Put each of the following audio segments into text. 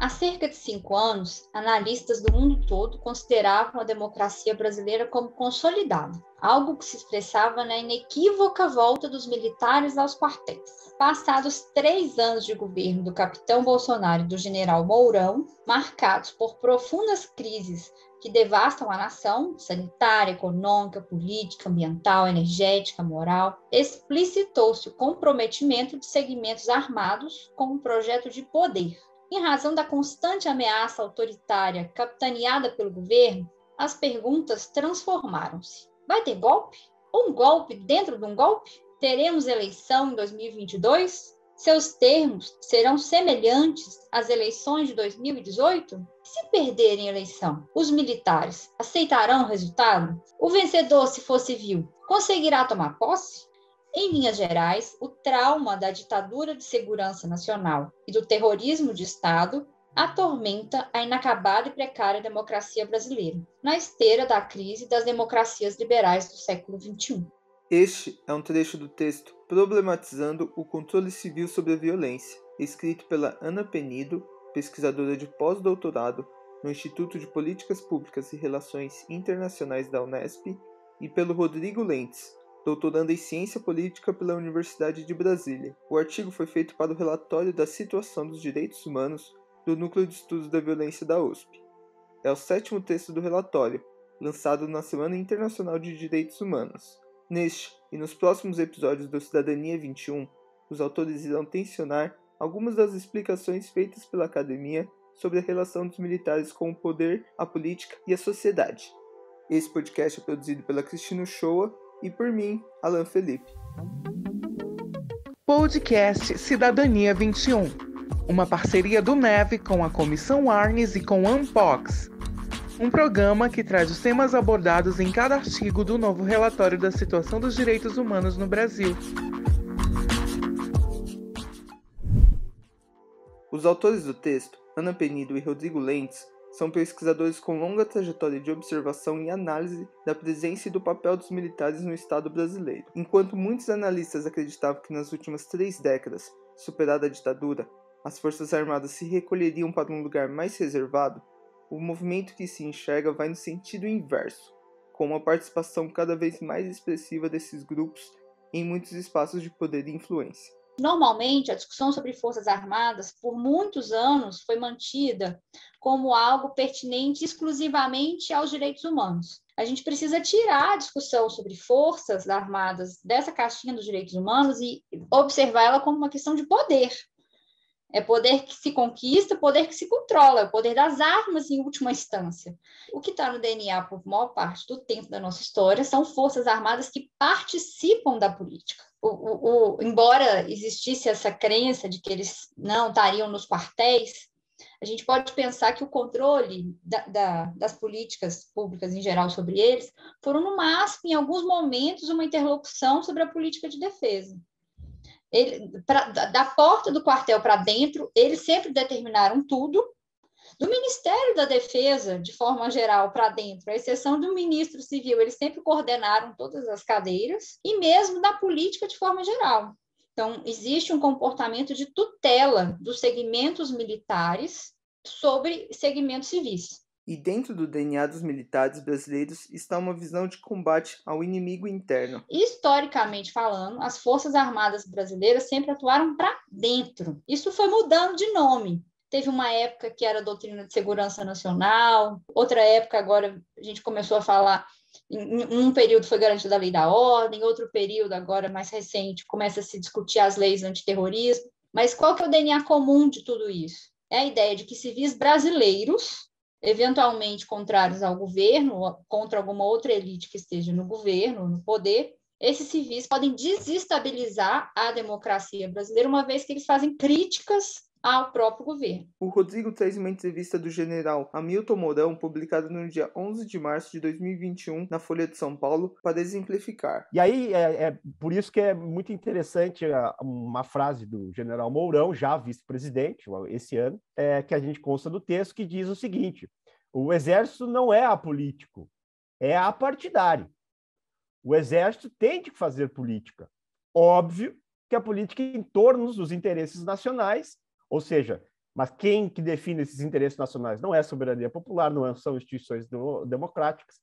Há cerca de 5 anos, analistas do mundo todo consideravam a democracia brasileira como consolidada, algo que se expressava na inequívoca volta dos militares aos quartéis. Passados 3 anos de governo do capitão Bolsonaro e do general Mourão, marcados por profundas crises que devastam a nação, sanitária, econômica, política, ambiental, energética, moral, explicitou-se o comprometimento de segmentos armados com um projeto de poder. Em razão da constante ameaça autoritária capitaneada pelo governo, as perguntas transformaram-se. Vai ter golpe? Um golpe dentro de um golpe? Teremos eleição em 2022? Seus termos serão semelhantes às eleições de 2018? Se perderem a eleição, os militares aceitarão o resultado? O vencedor, se for civil, conseguirá tomar posse? Em linhas gerais, o trauma da ditadura de segurança nacional e do terrorismo de Estado atormenta a inacabada e precária democracia brasileira, na esteira da crise das democracias liberais do século XXI. Este é um trecho do texto Problematizando o Controle Civil sobre a Violência, escrito pela Ana Penido, pesquisadora de pós-doutorado no Instituto de Políticas Públicas e Relações Internacionais da Unesp, e pelo Rodrigo Lentz, doutorando em Ciência Política pela Universidade de Brasília. O artigo foi feito para o relatório da situação dos direitos humanos do Núcleo de Estudos da Violência da USP. É o 7º texto do relatório, lançado na Semana Internacional de Direitos Humanos. Neste e nos próximos episódios do Cidadania 21, os autores irão tensionar algumas das explicações feitas pela academia sobre a relação dos militares com o poder, a política e a sociedade. Esse podcast é produzido pela Cristina Uchoa e por mim, Alan Felipe. Podcast Cidadania 21, uma parceria do NEV com a Comissão Arnes e com a Unpox. Um programa que traz os temas abordados em cada artigo do novo relatório da situação dos direitos humanos no Brasil. Os autores do texto, Ana Penido e Rodrigo Lentz, são pesquisadores com longa trajetória de observação e análise da presença e do papel dos militares no Estado brasileiro. Enquanto muitos analistas acreditavam que nas últimas 3 décadas, superada a ditadura, as Forças Armadas se recolheriam para um lugar mais reservado, o movimento que se enxerga vai no sentido inverso, com uma participação cada vez mais expressiva desses grupos em muitos espaços de poder e influência. Normalmente, a discussão sobre Forças Armadas, por muitos anos, foi mantida como algo pertinente exclusivamente aos direitos humanos. A gente precisa tirar a discussão sobre Forças Armadas dessa caixinha dos direitos humanos e observar ela como uma questão de poder. É poder que se conquista, poder que se controla, é o poder das armas em última instância. O que está no DNA por maior parte do tempo da nossa história são forças armadas que participam da política. Embora existisse essa crença de que eles não estariam nos quartéis, a gente pode pensar que o controle das políticas públicas em geral sobre eles foram, no máximo, em alguns momentos, uma interlocução sobre a política de defesa. Da porta do quartel para dentro, eles sempre determinaram tudo. Do Ministério da Defesa, de forma geral, para dentro, à exceção do ministro civil, eles sempre coordenaram todas as cadeiras, e mesmo da política de forma geral. Então, existe um comportamento de tutela dos segmentos militares sobre segmentos civis. E dentro do DNA dos militares brasileiros está uma visão de combate ao inimigo interno. Historicamente falando, as Forças Armadas brasileiras sempre atuaram para dentro. Isso foi mudando de nome. Teve uma época que era a doutrina de segurança nacional, outra época agora a gente começou a falar, em um período foi garantida a lei da ordem, outro período agora mais recente começa a se discutir as leis antiterrorismo. Mas qual que é o DNA comum de tudo isso? É a ideia de que civis brasileiros, eventualmente contrários ao governo, contra alguma outra elite que esteja no governo, no poder, esses civis podem desestabilizar a democracia brasileira, uma vez que eles fazem críticas ao próprio governo. O Rodrigo traz uma entrevista do general Hamilton Mourão, publicada no dia 11 de março de 2021, na Folha de São Paulo, para exemplificar. E aí, por isso que é muito interessante uma frase do general Mourão, já vice-presidente, esse ano, que a gente consta do texto, que diz o seguinte: o Exército não é apolítico, é apartidário. O Exército tem que fazer política. Óbvio que a política em torno dos interesses nacionais, ou seja, Mas quem que define esses interesses nacionais não é a soberania popular, não são instituições democráticas,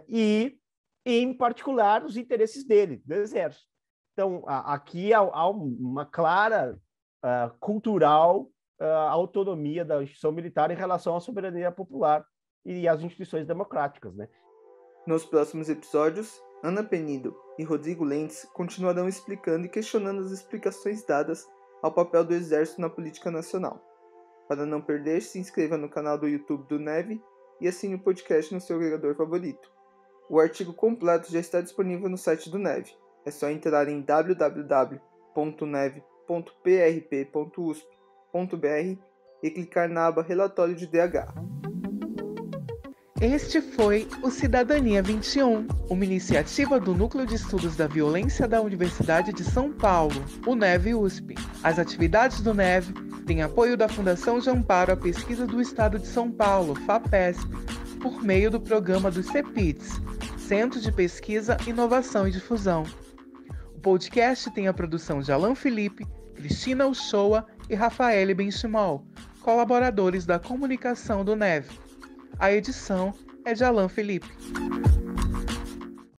e, em particular, os interesses dele, do Exército. Então, aqui há uma clara cultural autonomia da instituição militar em relação à soberania popular e às instituições democráticas, né? Nos próximos episódios, Ana Penido e Rodrigo Lentz continuarão explicando e questionando as explicações dadas ao papel do Exército na política nacional. Para não perder, se inscreva no canal do YouTube do Neve e assine o podcast no seu agregador favorito. O artigo completo já está disponível no site do Neve. É só entrar em www.neve.prp.usp.br e clicar na aba Relatório de DH. Este foi o Cidadania 21, uma iniciativa do Núcleo de Estudos da Violência da Universidade de São Paulo, o Neve USP. As atividades do Neve têm apoio da Fundação de Amparo à Pesquisa do Estado de São Paulo, FAPESP, por meio do programa do CEPITS, Centro de Pesquisa, Inovação e Difusão. O podcast tem a produção de Alan Felipe, Cristina Uchoa e Rafael Benchimol, colaboradores da comunicação do Neve. A edição é de Alan Felipe.